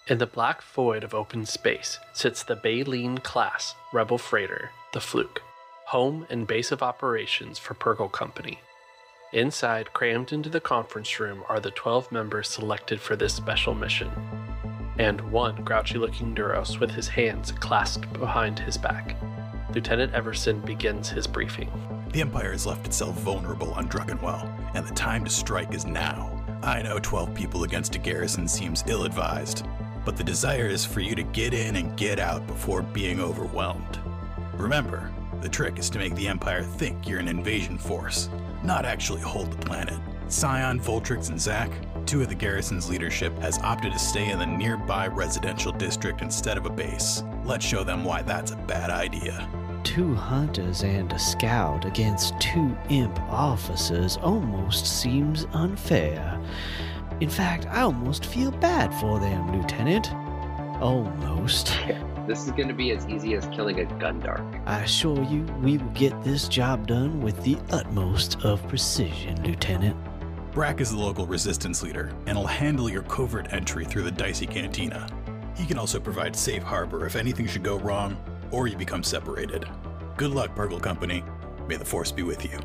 In the black void of open space sits the Baleen class rebel freighter, the Fluke, home and base of operations for Purrgil Company. Inside, crammed into the conference room, are the 12 members selected for this special mission, and one grouchy-looking Duros with his hands clasped behind his back. Lieutenant Everson begins his briefing. The Empire has left itself vulnerable on Druckenwell, and the time to strike is now. I know 12 people against a garrison seems ill-advised, but the desire is for you to get in and get out before being overwhelmed. Remember, the trick is to make the Empire think you're an invasion force, not actually hold the planet. Sion, Voltrix, and Zyk, two of the garrison's leadership, has opted to stay in the nearby residential district instead of a base. Let's show them why that's a bad idea. 2 hunters and a scout against 2 imp officers almost seems unfair. In fact, I almost feel bad for them, Lieutenant. Almost. This is going to be as easy as killing a Gundark. I assure you, we will get this job done with the utmost of precision, Lieutenant. Brack is the local resistance leader, and will handle your covert entry through the Dicey Cantina. He can also provide safe harbor if anything should go wrong, or you become separated. Good luck, Purrgil Company. May the Force be with you.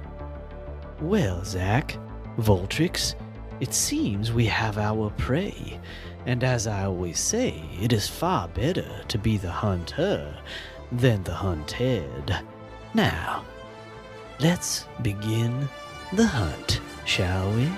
Well, Zyk, Voltrix, it seems we have our prey. And as I always say, it is far better to be the hunter than the hunted. Now, let's begin the hunt, shall we?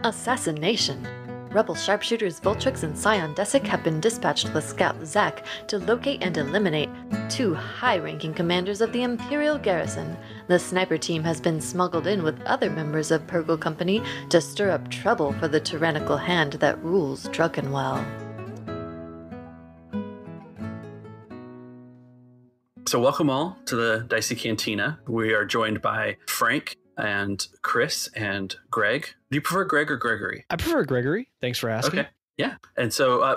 Assassination. Rebel sharpshooters Voltrix and Sion Desyk have been dispatched with Scout Zyk to locate and eliminate 2 high-ranking commanders of the Imperial Garrison. The sniper team has been smuggled in with other members of Purrgil Company to stir up trouble for the tyrannical hand that rules Druckenwell. So welcome all to the Dicey Cantina. We are joined by Frank and Chris and Greg. Do you prefer Greg or Gregory? I prefer Gregory. Thanks for asking. Okay. Yeah. And so,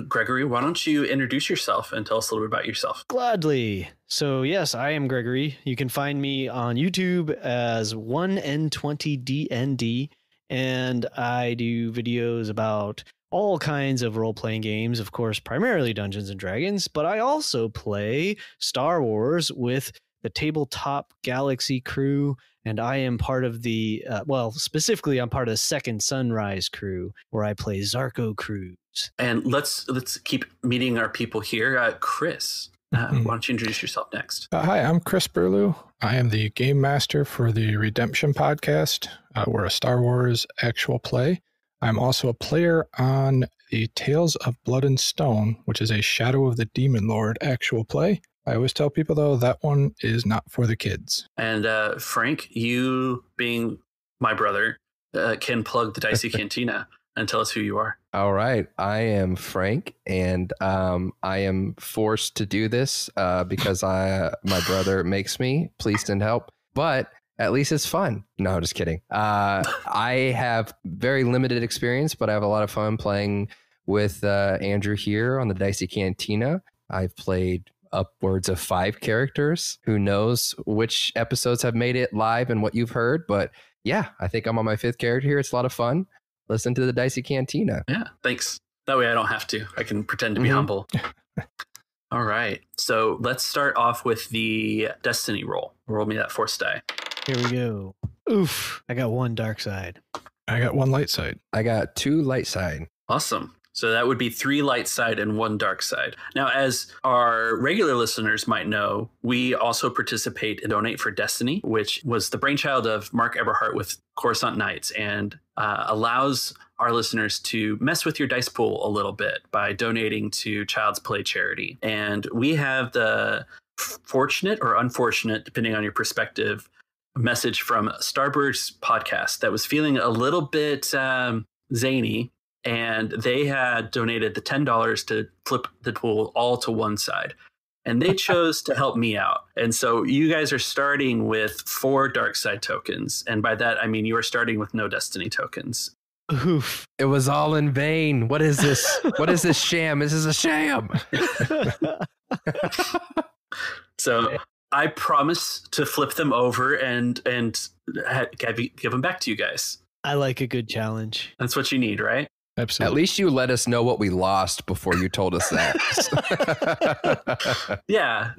Gregory, why don't you introduce yourself and tell us a little bit about yourself? Gladly. So, yes, I am Gregory. You can find me on YouTube as 1N20DND, and I do videos about all kinds of role-playing games, of course, primarily Dungeons & Dragons, but I also play Star Wars with the Tabletop Galaxy crew, and I am part of the, specifically I'm part of the Second Sunrise crew, where I play Zarko Cruz. And let's keep meeting our people here. Chris, why don't you introduce yourself next? Hi, I'm Chris Burlew. I am the game master for the Redemption podcast. We're a Star Wars actual play. I'm also a player on the Tales of Blood and Stone, which is a Shadow of the Demon Lord actual play. I always tell people, though, that one is not for the kids. And Frank, you being my brother, can plug the Dicey Cantina and tell us who you are. All right. I am Frank, and I am forced to do this because my brother makes me. Please send help. But at least it's fun. No, just kidding. I have very limited experience, but I have a lot of fun playing with Andrew here on the Dicey Cantina. I've played upwards of 5 characters. Who knows which episodes have made it live and what you've heard, but yeah, I think I'm on my 5th character here. It's a lot of fun. Listen to the Dicey Cantina. Yeah, thanks. That way I don't have to. I can pretend to be humble. All right. So let's start off with the Destiny roll. Roll me that Force die. Here we go. Oof. I got 1 dark side. I got 1 light side. I got 2 light side. Awesome. So that would be 3 light side and 1 dark side. Now, as our regular listeners might know, we also participate in Donate for Destiny, which was the brainchild of Mark Eberhardt with Coruscant Knights, and allows our listeners to mess with your dice pool a little bit by donating to Child's Play charity. And we have the fortunate or unfortunate, depending on your perspective, message from Starburst Podcast that was feeling a little bit zany. And they had donated the $10 to flip the pool all to one side. And they chose to help me out. And so you guys are starting with 4 dark side tokens. And by that, I mean you are starting with no Destiny tokens. Oof. It was all in vain. What is this? What is this sham? This is a sham. So I promise to flip them over and give them back to you guys. I like a good challenge. That's what you need, right? Absolutely. At least you let us know what we lost before you told us that. Yeah,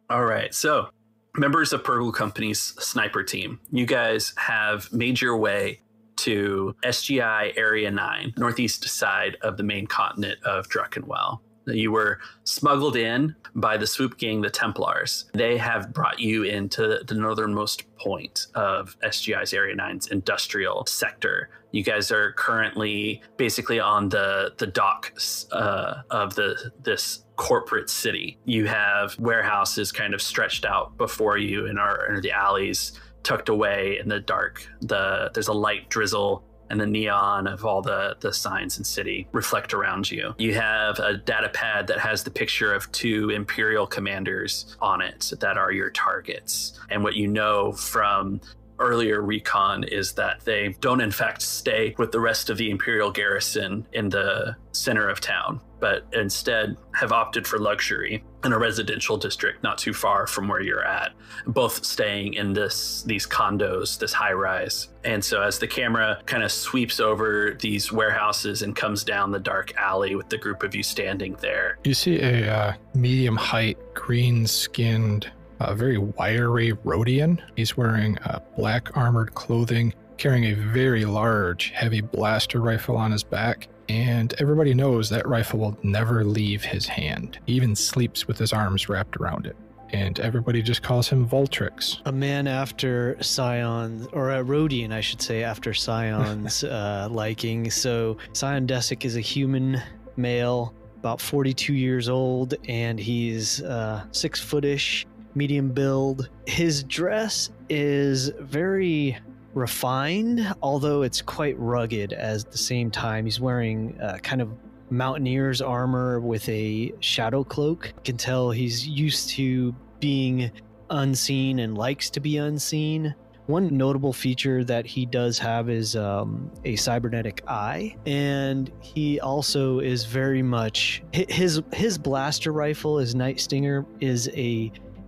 All right. So, members of Purrgil Company's sniper team, you guys have made your way to SGI Area 9, northeast side of the main continent of Druckenwell. You were smuggled in by the swoop gang, the Templars. They have brought you into the northernmost point of SGI's Area 9's industrial sector. You guys are currently basically on the docks of this corporate city. You have warehouses kind of stretched out before you and are the alleys tucked away in the dark. There's a light drizzle and the neon of all the signs in city reflect around you. You have a data pad that has the picture of 2 Imperial commanders on it that are your targets. And what you know from earlier recon is that they don't in fact stay with the rest of the Imperial garrison in the center of town, but instead have opted for luxury in a residential district not too far from where you're at, both staying in these condos, this high rise. And so as the camera kind of sweeps over these warehouses and comes down the dark alley with the group of you standing there, You see a medium height, green skinned, very wiry Rhodian. He's wearing black armored clothing, carrying a very large, heavy blaster rifle on his back. And everybody knows that rifle will never leave his hand. He even sleeps with his arms wrapped around it. And everybody just calls him Voltrix. A man after Sion, or a Rhodian, I should say, after Sion's liking. So Sion Desyk is a human male, about 42 years old, and he's 6-footish, medium build. His dress is very refined, although it's quite rugged at the same time. He's wearing kind of mountaineer's armor with a shadow cloak. You can tell he's used to being unseen and likes to be unseen. One notable feature that he does have is a cybernetic eye, and he also is very much his blaster rifle, his Night Stinger, is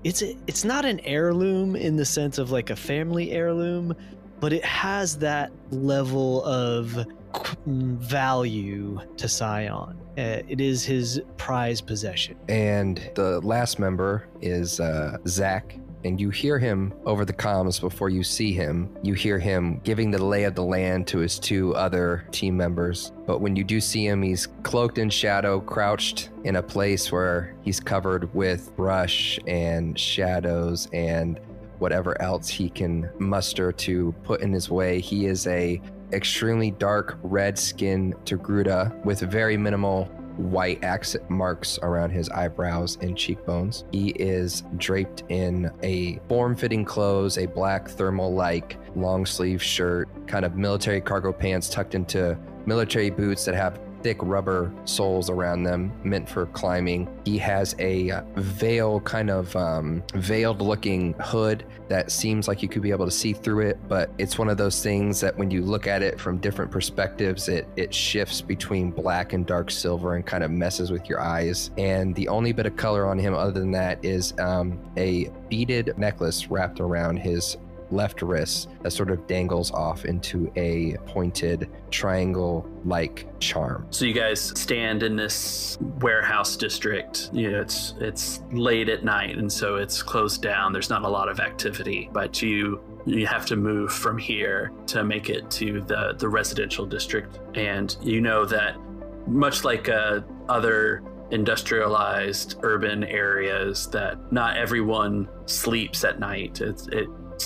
it's not an heirloom in the sense of like a family heirloom, but it has that level of value to Sion. It is his prized possession. And the last member is Zach. And you hear him over the comms before you see him. You hear him giving the lay of the land to his 2 other team members. But when you do see him, he's cloaked in shadow, crouched in a place where he's covered with brush and shadows and whatever else he can muster to put in his way. He is a extremely dark red skin Togruta with very minimal white accent marks around his eyebrows and cheekbones. He is draped in a form-fitting clothes, a black thermal-like long-sleeve shirt, kind of military cargo pants tucked into military boots that have thick rubber soles around them, meant for climbing. He has a veil, kind of veiled looking hood that seems like you could be able to see through it, but it's one of those things that when you look at it from different perspectives, it shifts between black and dark silver and kind of messes with your eyes. And the only bit of color on him other than that is a beaded necklace wrapped around his left wrist that sort of dangles off into a pointed triangle-like charm. So you guys stand in this warehouse district. It's late at night, and so it's closed down. There's not a lot of activity, but you have to move from here to make it to the residential district. And you know that much like other industrialized urban areas, that not everyone sleeps at night.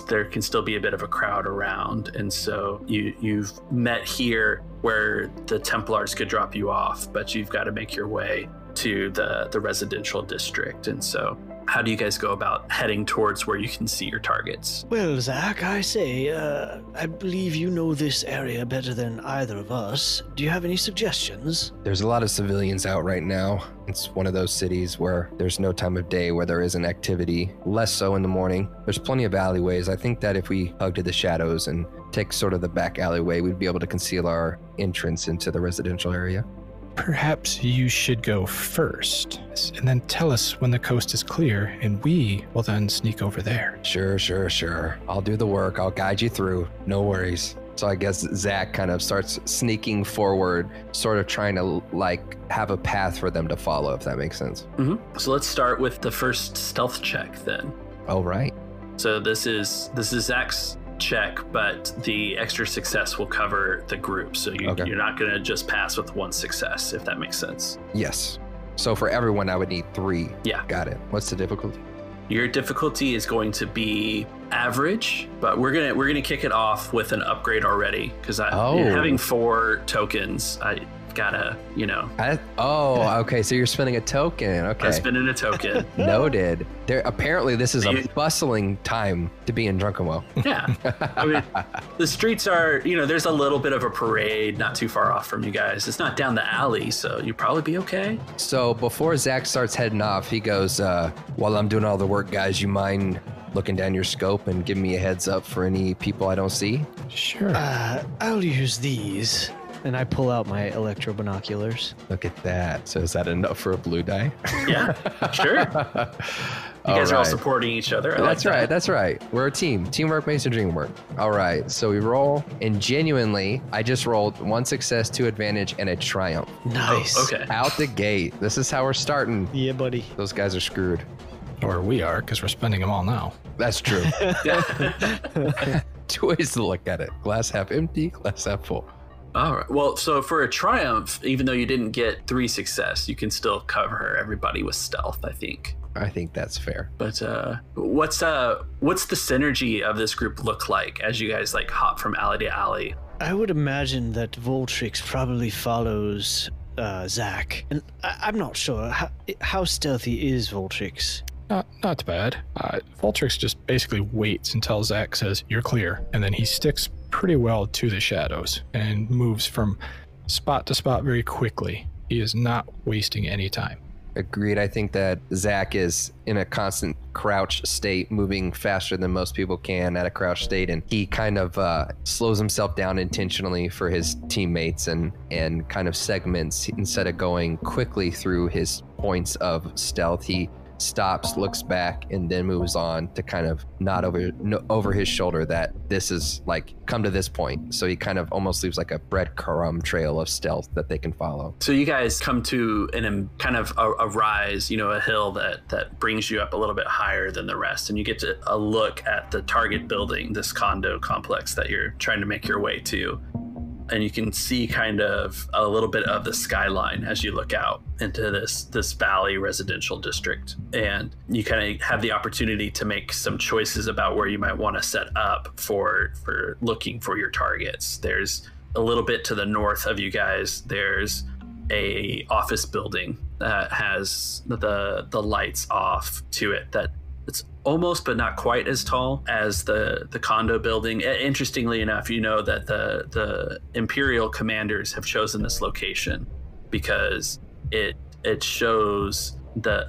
There can still be a bit of a crowd around, and so you've met here where the Templars could drop you off, but you've got to make your way to the residential district. And so how do you guys go about heading towards where you can see your targets? Well, Zach, I say, I believe you know this area better than either of us. Do you have any suggestions? There's a lot of civilians out right now. It's one of those cities where there's no time of day where there isn't activity, less so in the morning. There's plenty of alleyways. I think that if we hug to the shadows and take sort of the back alleyway, we'd be able to conceal our entrance into the residential area. Perhaps you should go first, and then tell us when the coast is clear, and we will then sneak over there. Sure. I'll do the work. I'll guide you through. No worries. So I guess Zach kind of starts sneaking forward, sort of trying to like have a path for them to follow, if that makes sense. Mm-hmm. So let's start with the first stealth check then. Oh, right. So this is Zach's check, but the extra success will cover the group. So you're not going to just pass with one success, if that makes sense. Yes. So for everyone, I would need 3. Yeah. Got it. What's the difficulty? Your difficulty is going to be average, but we're gonna kick it off with an upgrade already because having 4 tokens, I gotta, okay. So you're spending a token. Okay. I'm spending a token. Noted. Apparently this is a bustling time to be in Druckenwell. Yeah. I mean, the streets are, there's a little bit of a parade not too far off from you guys. It's not down the alley, so you'll probably be okay. So before Zach starts heading off, he goes, while I'm doing all the work, guys, you mind looking down your scope and giving me a heads up for any people I don't see? Sure. I'll use these. And I pull out my electro binoculars. Look at that. So is that enough for a blue die? Yeah, sure. You guys are all supporting each other. That's right. We're a team. Teamwork makes the dream work. All right. So we roll, and genuinely, I just rolled 1 success, 2 advantage, and a triumph. Nice. Oh, okay. Out the gate. This is how we're starting. Yeah, buddy. Those guys are screwed. Or we are, because we're spending them all now. That's true. 2 ways to look at it. Glass half empty, glass half full. All right. Well, so for a triumph, even though you didn't get 3 success, you can still cover everybody with stealth, I think. I think that's fair. But what's the synergy of this group look like as you guys like hop from alley to alley? I would imagine that Voltrix probably follows Zach, and I'm not sure how stealthy is Voltrix. Not bad. Voltrix just basically waits until Zach says, "You're clear," and then he sticks pretty well to the shadows and moves from spot to spot very quickly. He is not wasting any time. Agreed. I think that Zach is in a constant crouch state, moving faster than most people can at a crouch state, and he kind of slows himself down intentionally for his teammates and kind of segments. Instead of going quickly through his points of stealth, he stops, looks back, and then moves on to kind of nod over his shoulder that this is like come to this point. So he kind of almost leaves like a breadcrumb trail of stealth that they can follow. So you guys come to kind of a rise, a hill that brings you up a little bit higher than the rest, and you get a look at the target building, this condo complex that you're trying to make your way to. And you can see kind of a little bit of the skyline as you look out into this valley residential district. And you kind of have the opportunity to make some choices about where you might want to set up for looking for your targets. There's a little bit to the north of you guys. There's a office building that has the lights off to it that it's almost but not quite as tall as the condo building. Interestingly enough, that the Imperial commanders have chosen this location because it shows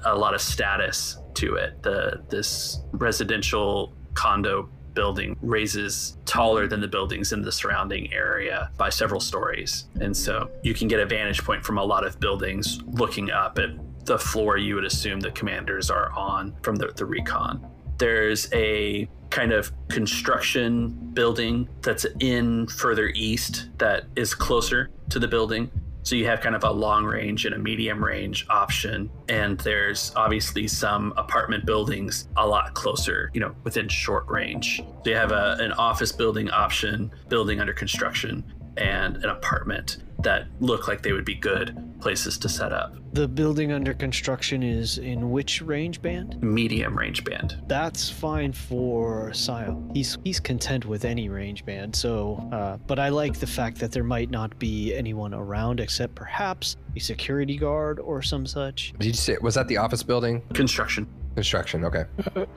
a lot of status to it. This residential condo building raises taller than the buildings in the surrounding area by several stories, and so you can get a vantage point from a lot of buildings looking up at the floor you would assume the commanders are on from the recon. There's a kind of construction building that's in further east that is closer to the building. So you have kind of a long range and a medium range option. And there's obviously some apartment buildings a lot closer, within short range. So you have an office building option, building under construction, and an apartment that look like they would be good places to set up. The building under construction is in which range band? Medium range band. That's fine for Sion. He's content with any range band. So, but I like the fact that there might not be anyone around except perhaps a security guard or some such. Did you say, was that the office building? Construction. Construction, okay.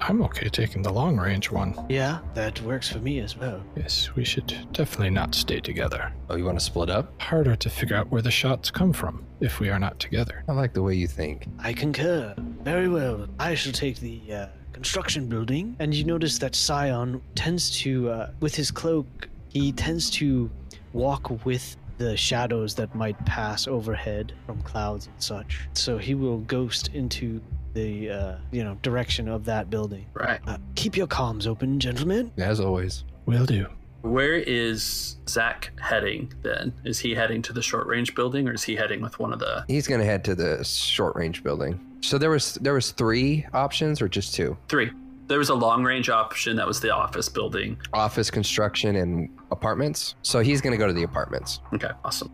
I'm okay taking the long range one. Yeah, that works for me as well. Yes, we should definitely not stay together. Oh, you want to split up? Harder to figure out where the shots come from if we are not together. I like the way you think. I concur. Very well. I shall take the construction building. And you notice that Sion tends to, with his cloak, he tends to walk with the shadows that might pass overhead from clouds and such. So he will ghost into the direction of that building. Right. Keep your comms open, gentlemen. As always. Will do. Where is Zach heading then? Is he heading to the short range building, or is he heading with one of the... He's going to head to the short range building. So there was 3 options or just 2? 3. There was a long range option that was the office building. Office, construction, and apartments. So he's going to go to the apartments. Okay, awesome.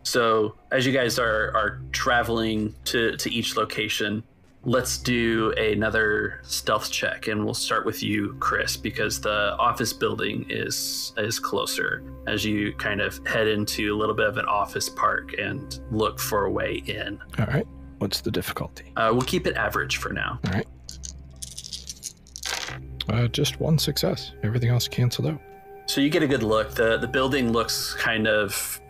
So as you guys are traveling to each location, let's do another stealth check, and we'll start with you, Chris, because the office building is closer as you kind of head into a little bit of an office park and look for a way in. All right. What's the difficulty? We'll keep it average for now. All right. Just 1 success. Everything else canceled out. So you get a good look. The building looks kind of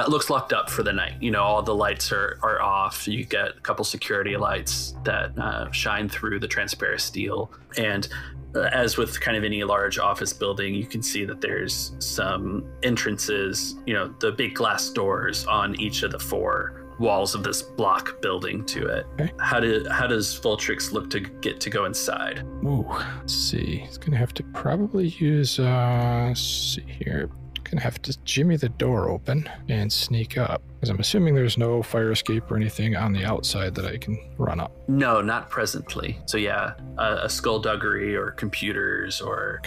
looks locked up for the night. You know, all the lights are off. You get a couple security lights that shine through the transparent steel. And as with kind of any large office building, you can see that there's some entrances, you know, the big glass doors on each of the 4 walls of this block building to it. Okay. How does Voltrix look to get to go inside? Ooh, let's see. He's gonna have to probably use. Let's see here. Gonna have to jimmy the door open and sneak up, because I'm assuming there's no fire escape or anything on the outside that I can run up. No, not presently. So yeah, a skullduggery or computers or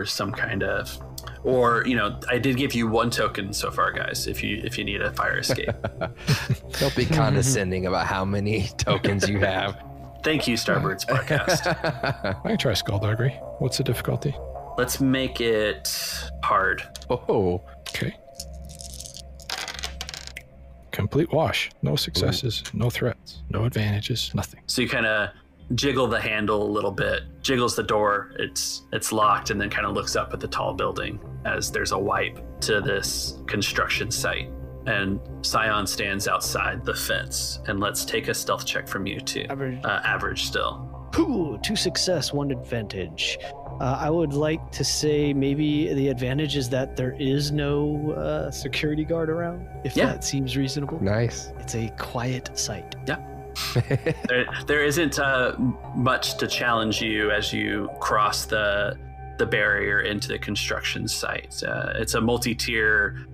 some kind of, or you know, I did give you 1 token so far, guys. If you need a fire escape. Don't be condescending about how many tokens you have. Thank you, Starbird's podcast. I can try skullduggery. What's the difficulty? Let's make it hard. Oh, Okay. Complete wash. No successes, no threats, no advantages, nothing. So you kind of jiggle the handle a little bit, jiggles the door. It's locked, and then kind of looks up at the tall building as there's a wipe to this construction site. And Sion stands outside the fence. And let's take a stealth check from you too. Average still. Ooh, 2 success, 1 advantage. I would like to say maybe the advantage is that there is no security guard around, if that seems reasonable. nice. It's a quiet site. Yeah. there isn't much to challenge you as you cross the barrier into the construction site. It's a multi-tier,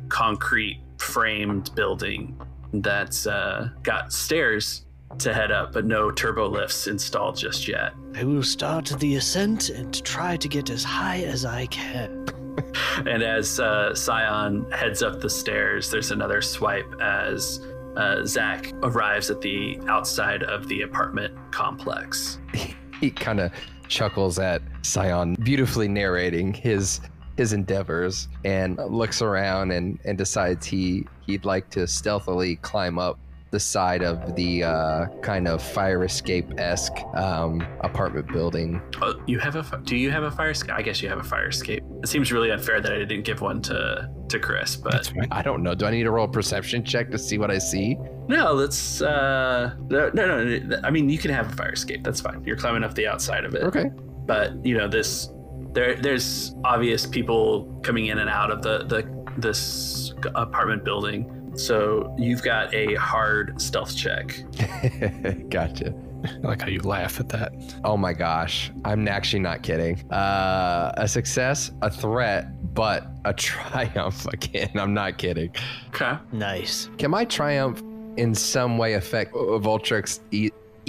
concrete framed building that's got stairs to head up, but no turbo lifts installed just yet. I will start the ascent and try to get as high as I can. And as Sion heads up the stairs, there's another swipe as Zach arrives at the outside of the apartment complex. He kind of chuckles at Sion beautifully narrating his endeavors and looks around and decides he'd like to stealthily climb up the side of the kind of fire escape-esque apartment building. Oh, do you have a fire escape? I guess you have a fire escape. It seems really unfair that I didn't give one to Chris, but That's fine. I don't know. Do I need to roll a perception check to see what I see? No, let's no. I mean, you can have a fire escape. That's fine. You're climbing up the outside of it. Okay. But there's obvious people coming in and out of this apartment building. So you've got a hard stealth check. Gotcha. I like how you laugh at that. Oh my gosh. I'm actually not kidding. A success, a threat, but a triumph again. I'm not kidding. Okay. Nice. Can my triumph in some way affect Voltrix's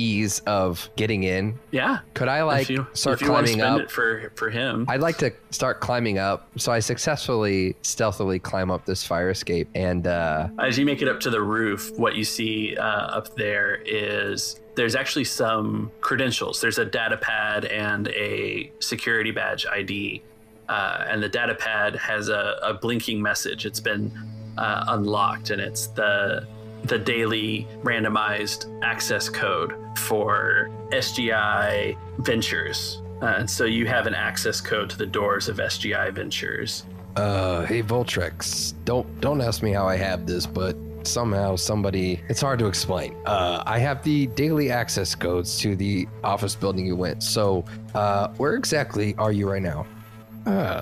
ease of getting in? Yeah. Could I start if you want to climbing spend up? it for him. I'd like to start climbing up. So I successfully, stealthily climb up this fire escape. And as you make it up to the roof, what you see up there is there's actually some credentials. There's a data pad and a security badge ID. And the data pad has a blinking message. It's been unlocked, and it's the the daily randomized access code for SGI Ventures. So you have an access code to the doors of SGI Ventures. Hey Voltrix, don't ask me how I have this, but somehow it's hard to explain. I have the daily access codes to the office building you went. So, where exactly are you right now?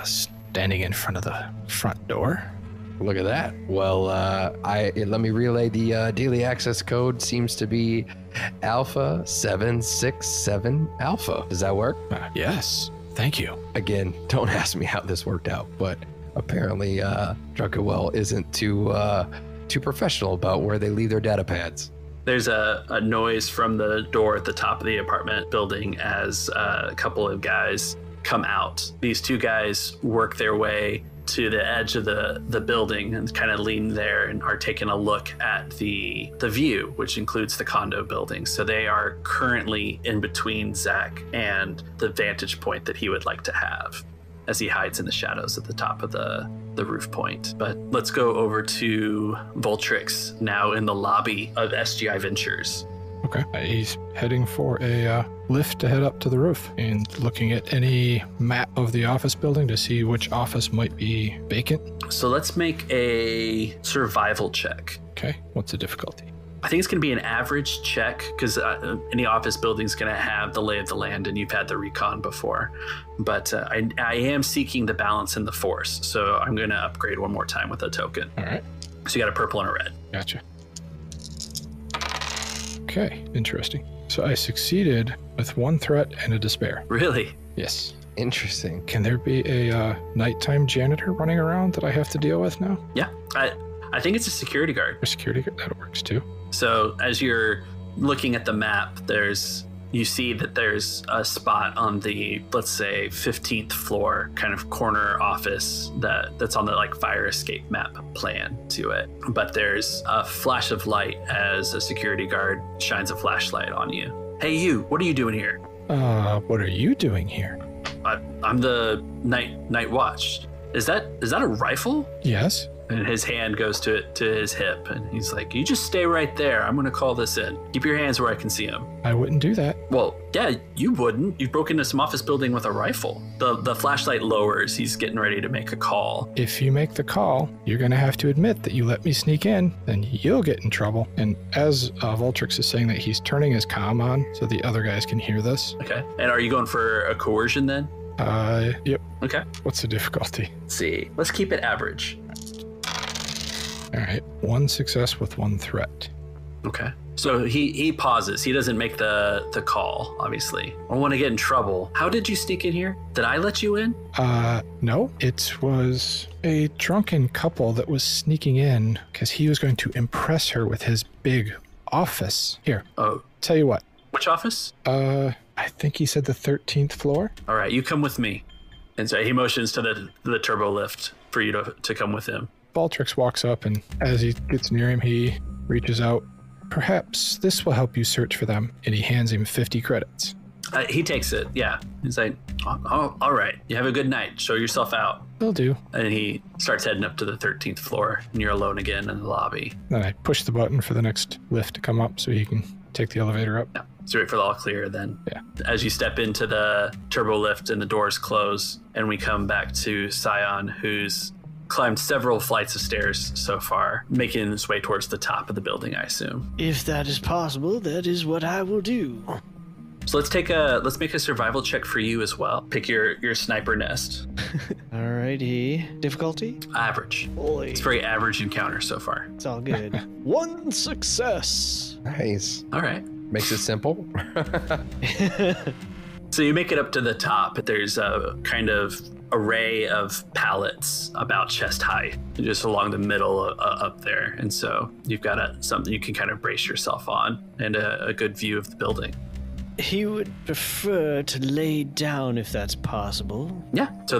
Standing in front of the front door. Look at that. Well, let me relay the daily access code. Seems to be Alpha 767 Alpha. Does that work? Yes. Thank you. Again, don't ask me how this worked out, but apparently Druckenwell isn't too professional about where they leave their data pads. There's a noise from the door at the top of the apartment building as a couple of guys come out. These two guys work their way to the edge of the building and kind of lean there and are taking a look at the view, which includes the condo building. So they are currently in between Zach and the vantage point that he would like to have as he hides in the shadows at the top of the roof point. But let's go over to Voltrix, now in the lobby of SGI Ventures. Okay. He's heading for a lift to head up to the roof and looking at any map of the office building to see which office might be vacant. So let's make a survival check. Okay. What's the difficulty? I think it's going to be an average check because any office building is going to have the lay of the land, and you've had the recon before. But I am seeking the balance and the force, so I'm going to upgrade one more time with a token. All right. So you got a purple and a red. Gotcha. Okay, interesting. So I succeeded with one threat and a despair. Really? Yes. Interesting. Can there be a nighttime janitor running around that I have to deal with now? Yeah. I think it's a security guard. A security guard? That works too. So as you're looking at the map, you see that there's a spot on the, let's say, 15th floor kind of corner office that's on the like fire escape map plan to it. But there's a flash of light as a security guard shines a flashlight on you. Hey, you, what are you doing here? What are you doing here? I'm the night watch. Is that a rifle? Yes. And his hand goes to his hip, and he's like, you just stay right there. I'm going to call this in. Keep your hands where I can see them. I wouldn't do that. Well, yeah, you wouldn't. You broke into some office building with a rifle. The flashlight lowers. He's getting ready to make a call. If you make the call, you're going to have to admit that you let me sneak in, then you'll get in trouble. And as Voltrix is saying that, he's turning his comm on so the other guys can hear this. Okay. And are you going for a coercion then? Yep. Okay. What's the difficulty? Let's see. Let's keep it average. All right, one success with one threat. Okay. So he pauses. He doesn't make the call, obviously. I don't want to get in trouble. How did you sneak in here? Did I let you in? No. It was a drunken couple that was sneaking in because he was going to impress her with his big office. Here. Oh. Tell you what. Which office? I think he said the 13th floor. All right, you come with me. And so he motions to the turbo lift for you to come with him. Voltrix walks up, and as he gets near him, he reaches out. Perhaps this will help you search for them. And he hands him 50 credits. He takes it, yeah. He's like, oh, all right. You have a good night. Show yourself out. Will do. And he starts heading up to the 13th floor, and you're alone again in the lobby. Then I push the button for the next lift to come up so he can take the elevator up. Yeah. So wait for the all clear then. Yeah. As you step into the turbo lift and the doors close, and we come back to Sion, who's climbed several flights of stairs so far, making his way towards the top of the building, I assume. If that is possible, that is what I will do. So let's make a survival check for you as well. Pick your sniper nest. Alrighty. Difficulty? Average. Boy. It's a very average encounter so far. It's all good. One success. Nice. All right. Makes it simple. So you make it up to the top. There's a kind of array of pallets about chest height, just along the middle up there. And so you've got something you can kind of brace yourself on and a good view of the building. He would prefer to lay down if that's possible. Yeah. So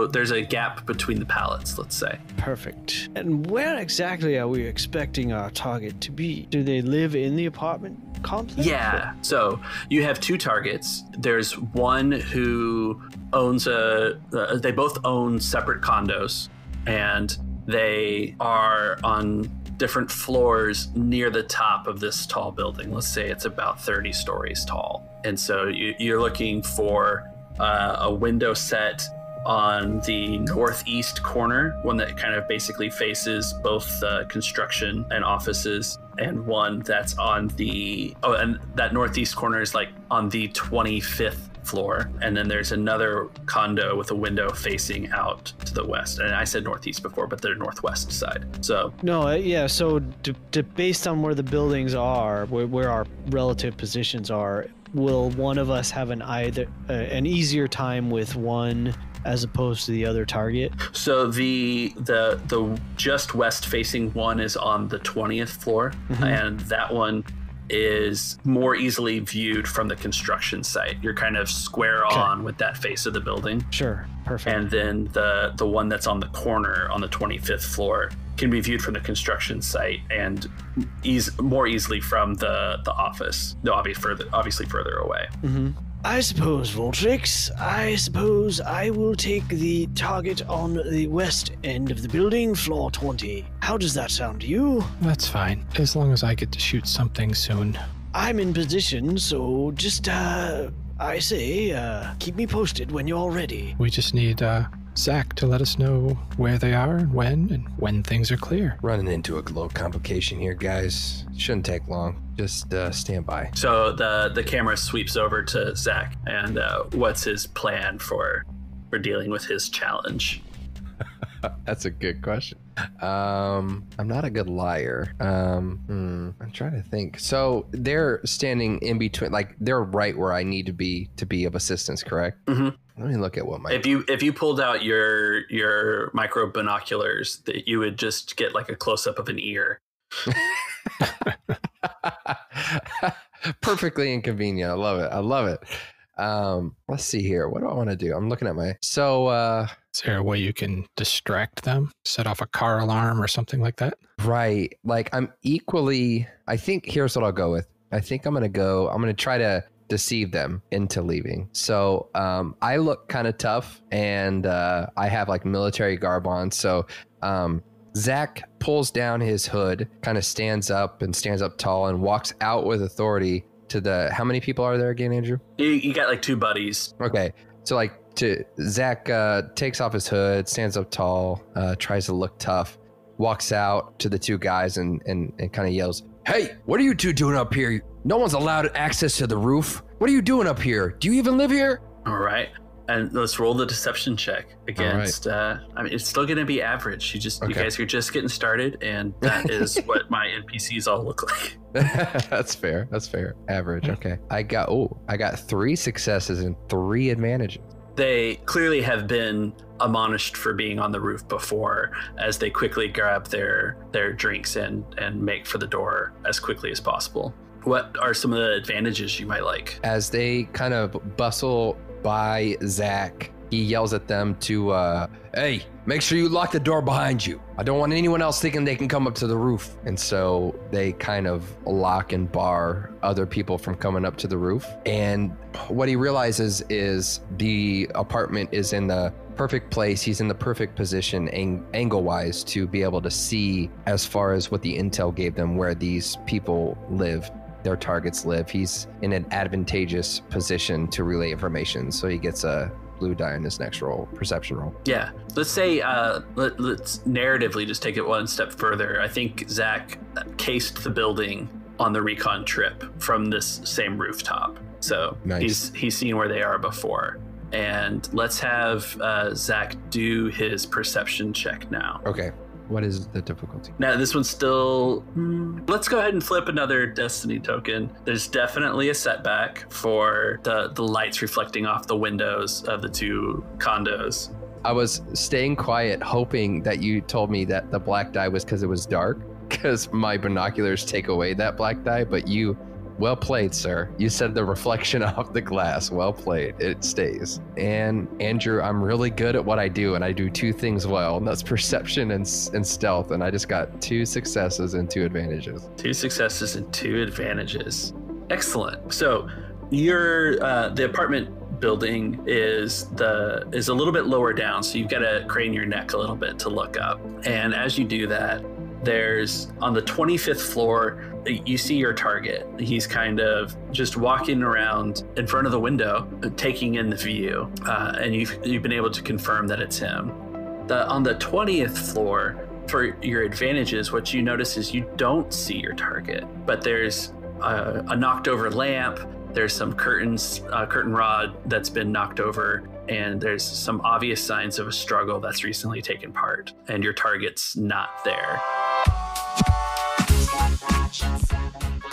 there's a gap between the pallets, let's say. Perfect. And where exactly are we expecting our target to be? Do they live in the apartment complex? Yeah. So you have two targets. There's one who owns they both own separate condos, and they are on different floors near the top of this tall building. Let's say it's about 30 stories tall. And so you're looking for a window set on the northeast corner, one that kind of basically faces both construction and offices, and one that's on and that northeast corner is like on the 25th floor. And then there's another condo with a window facing out to the west. And I said northeast before, but they're northwest side. So no, yeah. So based on where the buildings are, where our relative positions are, will one of us have an easier time with one as opposed to the other target? So the just west facing one is on the 20th floor, and that one is more easily viewed from the construction site. You're kind of square on with that face of the building. Sure, perfect. And then the one that's on the corner on the 25th floor can be viewed from the construction site and more easily from the office. No, obviously further away. Mm-hmm. I suppose, Voltrix, I will take the target on the west end of the building, floor 20. How does that sound to you? That's fine, as long as I get to shoot something soon. I'm in position, so just, I say, keep me posted when you're ready. We just need, Zach to let us know where they are and when things are clear. Running into a little complication here, guys. Shouldn't take long. Just stand by. So the camera sweeps over to Zach, and what's his plan for dealing with his challenge? That's a good question. I'm not a good liar. I'm trying to think. So they're standing in between, like they're right where I need to be of assistance, correct? Mm-hmm. Let me look at what my... If you pulled out your micro binoculars, that you would just get like a close up of an ear. Perfectly inconvenient. I love it. Let's see here. What do I want to do? I'm looking at is there a way you can distract them? Set off a car alarm or something like that? Right. Like I think here's what I'll go with. I think I'm going to try to deceive them into leaving. So I look kind of tough, and I have like military garb on. So Zach pulls down his hood, kind of stands up tall, and walks out with authority to how many people are there again, Andrew? You got like two buddies. Okay. So Zach takes off his hood, stands up tall, tries to look tough, walks out to the two guys and kind of yells, "Hey, what are you two doing up here? No one's allowed access to the roof. What are you doing up here? Do you even live here?" All right. And let's roll the deception check against, right. It's still going to be average. You guys are just getting started, and that is what my NPCs all look like. That's fair. Average. Okay. I got 3 successes and 3 advantages. They clearly have been admonished for being on the roof before, as they quickly grab their drinks and make for the door as quickly as possible. What are some of the advantages you might like? As they kind of bustle by Zach, he yells at them to, "Hey, make sure you lock the door behind you. I don't want anyone else thinking they can come up to the roof." And so they kind of lock and bar other people from coming up to the roof. And what he realizes is the apartment is in the perfect place. He's in the perfect position angle-wise to be able to see as far as what the intel gave them, where these people live. Their targets live. He's in an advantageous position to relay information, so he gets a blue die in his next perception roll. Yeah, let's say let's narratively just take it one step further. I think Zach cased the building on the recon trip from this same rooftop, so nice. He's seen where they are before. And let's have Zach do his perception check now. Okay. What is the difficulty? Now, this one's still... Let's go ahead and flip another Destiny token. There's definitely a setback for the lights reflecting off the windows of the 2 condos. I was staying quiet, hoping that you told me that the black die was because it was dark, because my binoculars take away that black die, but you... Well played, sir. You said the reflection off the glass. Well played. It stays. And Andrew, I'm really good at what I do, and I do 2 things well, and that's perception and stealth, and I just got 2 successes and 2 advantages. 2 successes and 2 advantages. Excellent. So your the apartment building is a little bit lower down, so you've got to crane your neck a little bit to look up. And as you do that, There's on the 25th floor, you see your target. He's kind of just walking around in front of the window, taking in the view, and you've been able to confirm that it's him. On the 20th floor, for your advantages, what you notice is you don't see your target, but there's a knocked over lamp. There's some curtain rod that's been knocked over, and there's some obvious signs of a struggle that's recently taken part, and your target's not there.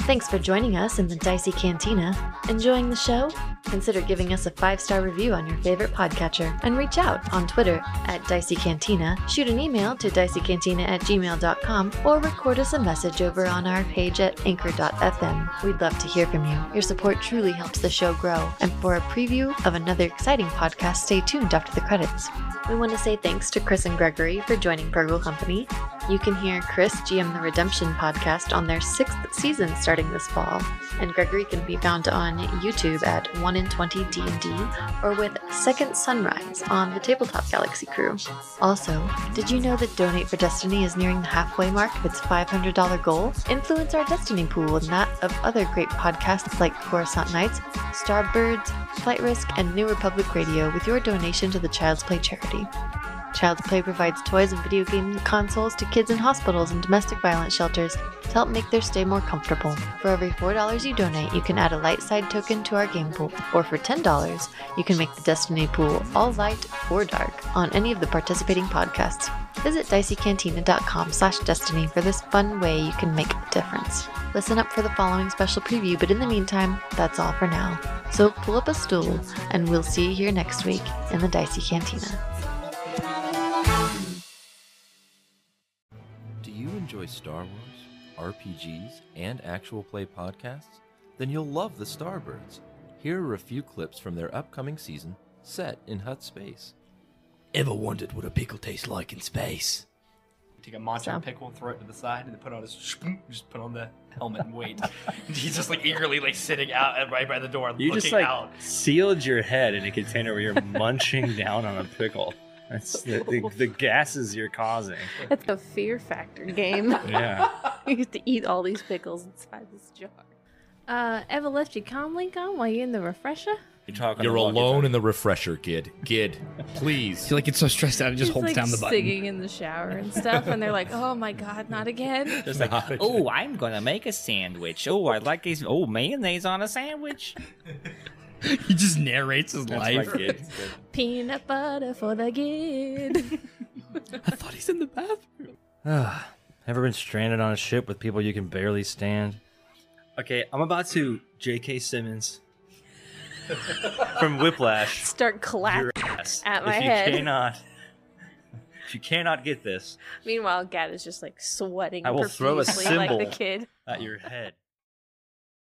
Thanks for joining us in the Dicey Cantina. Enjoying the show? Consider giving us a 5-star review on your favorite podcatcher and reach out on Twitter at Dicey Cantina, shoot an email to diceycantina@gmail.com, or record us a message over on our page at anchor.fm. We'd love to hear from you. Your support truly helps the show grow. And for a preview of another exciting podcast, stay tuned after the credits. We want to say thanks to Chris and Gregory for joining Purrgil Company. You can hear Chris GM the Redemption podcast on their 6th season starting this fall, and Gregory can be found on YouTube at 1in20 D&D or with Second Sunrise on the Tabletop Galaxy crew. Also, did you know that Donate for Destiny is nearing the halfway mark of its $500 goal? Influence our Destiny pool and that of other great podcasts like Coruscant Nights, Starbirds, Flight Risk, and New Republic Radio with your donation to the Child's Play charity. Child's Play provides toys and video game consoles to kids in hospitals and domestic violence shelters to help make their stay more comfortable. For every $4 you donate, you can add a light side token to our game pool. Or for $10, you can make the Destiny pool all light or dark on any of the participating podcasts. Visit diceycantina.com/destiny for this fun way you can make a difference. Listen up for the following special preview, but in the meantime, that's all for now. So pull up a stool, and we'll see you here next week in the Dicey Cantina. Do you enjoy Star Wars, RPGs, and actual play podcasts? Then you'll love the Starbirds. Here are a few clips from their upcoming season, set in Hutt space. Ever wondered what a pickle tastes like in space? Take a monster pickle and throw it to the side, and then put on his just put on the helmet and wait. He's just like eagerly like sitting out right by the door, you looking just like out. sealed your head in a container where you're munching down on a pickle. That's the gases you're causing. It's a fear factor game. Yeah. You have to eat all these pickles inside this jar. Ever left your comm link on while you're in the refresher? You're alone in the refresher, kid. Kid, please. He like gets so stressed out and just holds like down the button. Singing in the shower and stuff, and they're like, "Oh my god, not again!" Just like, oh, I'm gonna make a sandwich. Oh, I like these. Oh, mayonnaise on a sandwich. He just narrates his life. Peanut butter for the kid. I thought he's in the bathroom. Ever been stranded on a ship with people you can barely stand? Okay, I'm about to J.K. Simmons from Whiplash. Start clapping at my head. If you cannot get this, Meanwhile, Gad is just like sweating I will throw a profusely like symbol the kid at your head.